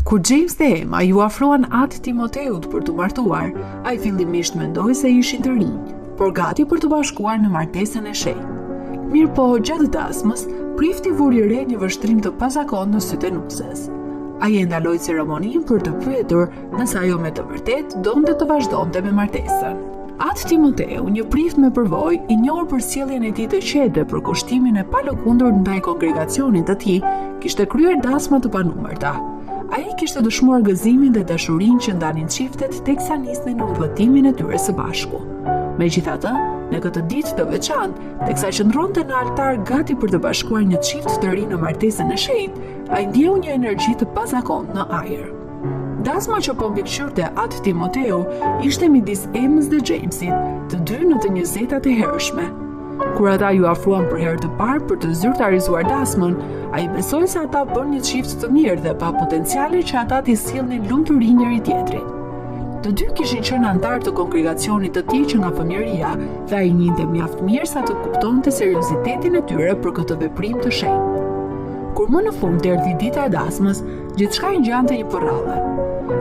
Kur James dhe Emma ju afruan atë Timoteut për të martuar, ai fillimisht mendoi se ishin të rinj, por gati për të bashkuar në martesën e shenjtë. Mirë po, gjatë dasmës, prifti vuri re një vështrim të pazakontë në sytë e nuses. Ai e ndaloi ceremoninë për të pyetur nëse ajo me të vërtetë donte të vazhdonte me martesën. Atë Timoteu, një prift me përvojë, i njohur për sjelljen e tij të qetë për kushtimin e palëkundur ndaj kongregacionit të tij, kishte kryer dasma të panumërta. Ai kishte dëshmuar gëzimin dhe dashurinë që ndanin çiftet teksa nisnin në udhëtimin e tyre së bashku. Megjithatë, në këtë ditë të veçantë, teksa qëndronte në altar gati për të bashkuar një çift të ri në martesën e shenjtë, ai ndjeu një energji të pazakontë në ajër. Dasma që po mbikëqyrte atë Timoteu ishte midis Emës dhe Jamesit, të dy në të 20-tat e hershme. Kur ata ju afruan për herë të parë për të zyrtarizuar dasmën, ai besoi se ata bën një çift të mirë dhe pa potenciale që ata t'i sillnin lumturi njëri tjetrit. Të dy kishin qenë antar të kongregacionit të tij që nga fëmijëria dhe ai njinte mjaft mirë sa të kuptonte seriozitetin e tyre për këtë veprim të shenjtë. Kur më në fund erdhi dita e dasmës, gjithçka i ngjante një porrallë.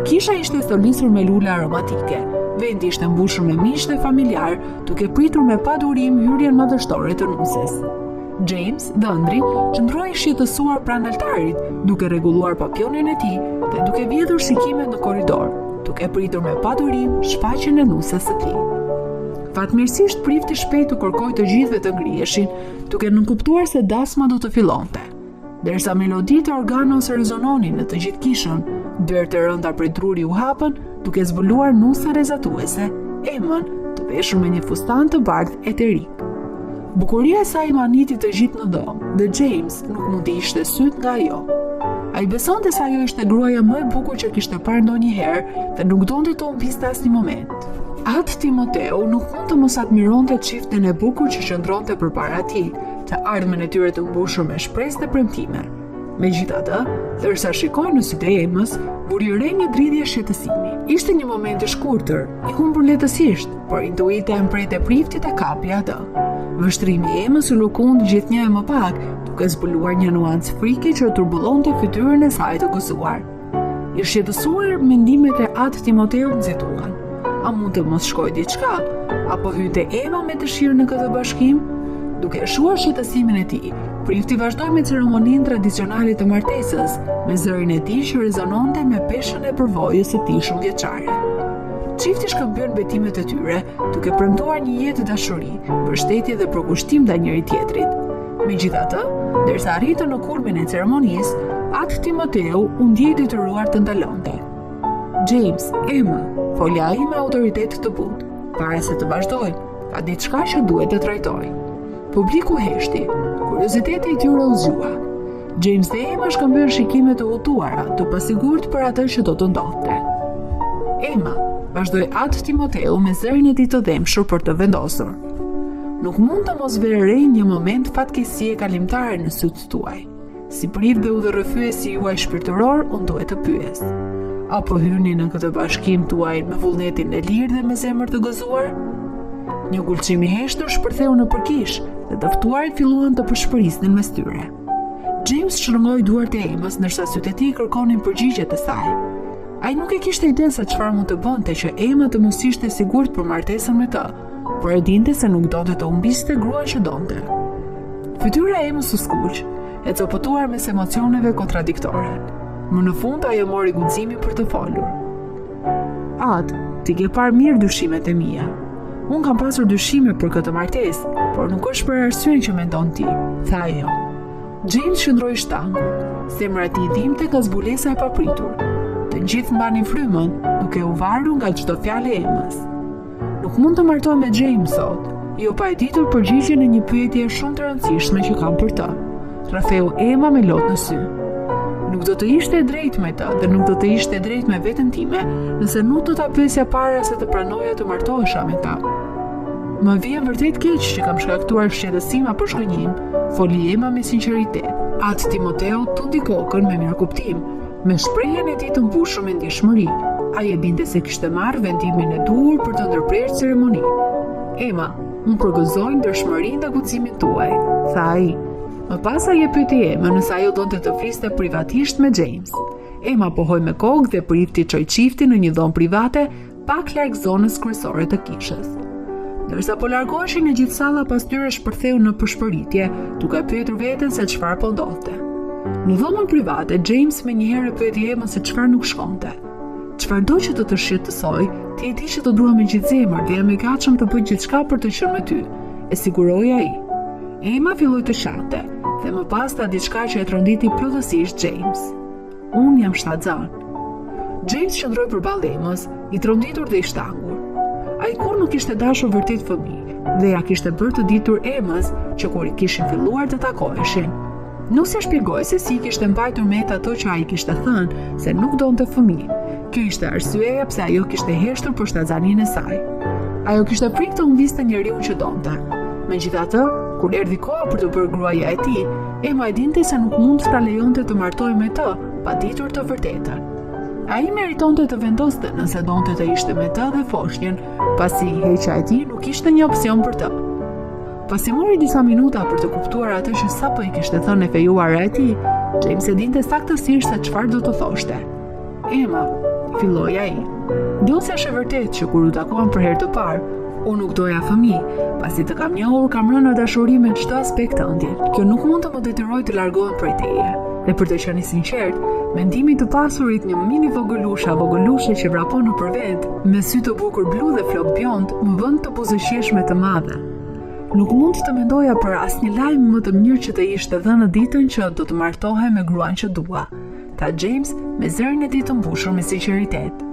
Kisha ishte stolisur me lule aromatike, vendi ishte mbushur me miq dhe familjar, duke pritur me padurim hyrjen madhështore të nuses. James, dhëndri, qëndroi shqetësuar pranë altarit, duke rregulluar papionin e tij dhe duke vjedhur shikimet në korridor, duke pritur me padurim shfaqjen e nusës së tij. Fatmirësisht prifti shpejt të kërkoi të gjithëve të ngriheshin, duke nënkuptuar se dasma do të fillonte. Derisa meloditë e organos rezononin në të gjithë kishën, dyert e rënda prej druri u hapën, duke zbuluar nusa rezatuese, Emën, të veshur me një fustan të bardhë eterik. Bukuria e saj maniti të gjithë në dhomë, dhe James nuk mundi ishte syt nga ajo. Ai besonte se ajo ishte gruaja më e bukur që kishte parë ndonjëherë dhe nuk donte të humbiste asnjë moment. Atë Timoteu nuk mund të mos admironte çiftin e bukur që qëndronte përpara tij, të ardhmen e tyre të mbushur me shpresë dhe premtime. Megjithatë, ndërsa shikoi në sytë e Emës, vuri re një dridhje shqetësimi. Ishte një moment i shkurtër, i humbur lehtësisht, por intuita e mprejtë e priftit e kapi atë. Vështrimi i Emës u lukund gjithnjë e më pak, duke zbuluar një nuancë frike që turbullonte fytyrën e saj të gëzuar. I shqetësuar, mendimet e atë Timoteu nxituan. A mund të mos shkojë diçka? Apo hynte Ema me dëshirë në këtë bashkim? Duke shuar shqetësimin e tij, prifti vazhdoi me ceremoninë tradicionale të martesës, me zërin e tij që rezononte me peshën e përvojës së tij shumëvjeçare. Çifti shkëmbyen betimet e tyre, duke premtuar një jetë dashuri, mbështetje dhe përkushtim ndaj njëri tjetrit. Megjithatë, derisa arritën në kulmin e ceremonisë, atë Timoteu u ndjei detyruar të ndalonte. James, Emma, folja ai me autoritet të butë, para se të vazhdoj, ka diçka që duhet të trajtoj. Publiku heshti, kurioziteti i tyre u zgjua. James dhe Emma shkëmbyen shikime të hutuara, të pasigurt për atë që do të ndodhte. Emma, vazhdoi atë Timoteu me zërin e tij të dhëmshur për të vendosur. Nuk mund të mos vere re një moment fatkeqësie kalimtare në sytë tuaj. Si prif dhe udhërrëfyesi juaj shpirtëror, unë duhet të pyes. Apo hyni në këtë bashkim tuaj me vullnetin e lirë dhe me zemër të gëzuar? Një gulçim i heshtur shpërtheu në përkish dhe të ftuarit filluan të përshpërisnin mes tyre. James shtrëngoi duart e Emës ndërsa sytë e tij kërkonin përgjigjet e saj. Ai nuk e kishte iden se çfarë mund të bënte që Emma të mos ishte sigurt për martesën me të, por e dinte se nuk donte të humbiste gruan që donte. Fytyra e Emës u skuq, e copëtuar mes emocioneve kontradiktore. Më në fund ajo mori guximin për të folur. Atë, ti ke parë mirë dyshimet e mia. Unë kam pasur dyshime për këtë martesë, por nuk është për arsyen që mendon ti, tha ajo. James shndroi shtangur, zemra e tij dhimbte nga zbulesa e papritur. Të gjithë mbanin frymën, duke u varur nga çdo fjalë e Emës. Nuk mund të martohem me James sot, jo pa e ditur përgjigjen e një pyetje shumë të rëndësishme që kam për të. Rrafeu Emma me lot në sy. Nuk do të ishte e drejtë me të dhe nuk do të ishte e drejtë me veten time nëse nuk do ta pyesja para se të pranoja të martohesha me ta. Më vjen vërtet keq që kam shkaktuar shqetësim apo shkënjim, foli Emma me sinqeritet. Atë Timoteu tundi kokën me mirëkuptim, me shprehjen e tij të mbushur me ndjeshmëri. Ai e binte se kishte marrë vendimin e duhur për të ndërprerë ceremoninë. Emma, unë përgëzoj ndershmërinë dhe guximin tuaj, tha ai. Më pas ai e pyeti Emën nëse ajo donte të fliste privatisht me James. Emma pohoi me kokë dhe prifti çoi çiftin në një dhomë private pak larg zonës kryesore të kishës. Ndërsa po largoheshin, në gjithë salla pas tyre shpërtheu në përshpëritje, duke pyetur veten se çfarë po ndodhte. Në dhomën private, James menjëherë pyeti Emma se çfarë nuk shkonte. Çfarëdo që do të shqetësoj, ti e di që të dua me gjithë zemër dhe jam i gatshëm të bëj gjithçka për të qenë me ty, e siguroi ai. Emma filloi të qante dhe më pas tha diçka që e tronditi plotësisht James. Unë jam shtatzan. James qëndroi përballë Emmës, i tronditur dhe i shtangur. Ai kur nuk kishte dashur vërtet fëmijë dhe ja kishte bërë të ditur Emmës që kur i kishin filluar të takoheshin, nuk se shpjegoi se si kishte mbajtur met ato që ai kishte thënë se nuk donte fëmijë. Kjo ishte arsyeja pse ajo kishte heshtur për shtatzaninë e saj. Ajo kishte frikë të humbiste njeriu që donte. Megjithatë, kur erdhi koha për të bërë gruaja e tij, Emma e dinte se nuk mund të ta lejonte të martohej me të pa ditur të vërtetën. Ai meritonte të vendoste nëse donte të ishte me të dhe foshnjën, pasi heqja e tij nuk ishte një opsion për të. Pasi mori disa minuta për të kuptuar atë që sapo i kishte thënë e fejuara e tij, James e dinte saktësisht se çfarë do të thoshte. Emma, filloi ai. Do se është e vërtetë që kur u takuam për herë të parë, unë nuk doja fëmijë, pasi të kam njohur kam rënë në dashuri me çdo aspekt të ëndjel. Kjo nuk mund të më detyrojë të largohem prej teje. Dhe për të qenë i sinqert, mendimi të pasurit një mini vogëlushe që vrapon nëpër vend, me sy të bukur blu dhe flok bjond, më bën të buzëqeshme të madhe. Nuk mund të mendoja për asnjë lajm më të mirë që të ishte dhënë ditën që do të martohem me gruan që dua, tha James me zërin e tij të mbushur me sinqeritet.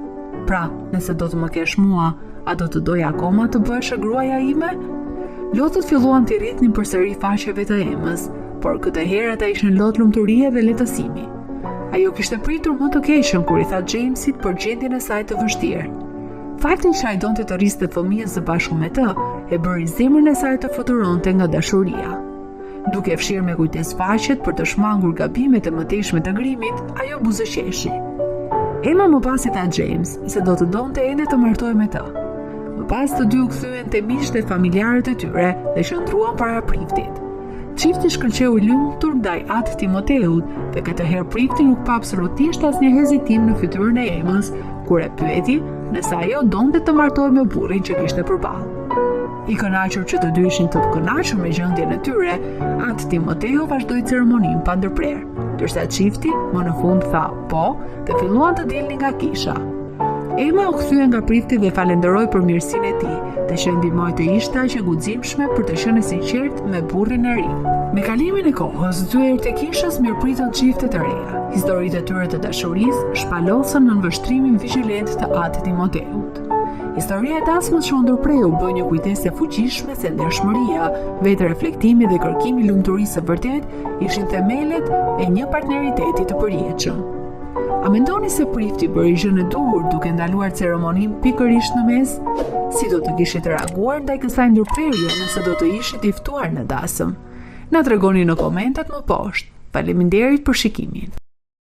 Pra, nëse do të më kesh mua, a do të doja akoma të bëhesh gruaja ime? Lotët filluan të rritnin përsëri faqeve të Emmës, por këtë herë ata ishin lot lumturie dhe lehtësimi. Ajo kishte pritur më të keqen kur i tha Jamesit për gjendjen e saj të vështirë. Fakti që ai donte të rriste fëmijën së bashku me të, e bëri zemrën e saj të fluturonte nga dashuria. Duke fshirë me kujdes faqet për të shmangur gabimet e mëtejshme të grimit, ajo buzëqeshi. Emma më pas i tha James se do të donte ende të martohej me të. Më pas të dy u kthyen te miqtë e familjarët e tyre dhe qëndruan para priftit. Çifti shkëlqeu i lumtur ndaj atë Timoteut dhe këtë herë prifti nuk pa absolutisht asnjë hezitim në fytyrën e Emmës kur e pyeti nëse ajo donte të martohej me burrin që kishte përballë. I kënaqur që të dy ishin të kënaqur me gjendjen e tyre, atë Timoteu vazhdoi ceremoninë pa ndërprerë, ndërsa çifti më në fund tha po dhe filluan të dilnin nga kisha. Emma u kthye nga prifti dhe falenderoi për mirësinë e tij, dhe që ndihmoi të ishte aq e guximshme për të qenë sinqert me burrin e ri. Me kalimin e kohës, dyert e kishës mirëpritën çiftet e reja. Historitë e tyre të dashurisë shpalosën në vështrimin vigjilent të atit Timoteut. Historia e dasmës që u ndërpreu bë një kujtesë e fuqishme se ndershmëria, vetë reflektimi dhe kërkimi i lumturisë së vërtet ishin themelet e një partneriteti të përjetshëm. A mendoni se prifti bëri gjën e duhur duke ndaluar ceremoninë pikërisht në mes? Si do të kishit reaguar ndaj kësaj ndërprerje nëse do të ishit i ftuar në dasëm? Na tregoni në komentet më poshtë. Faleminderit për shikimin.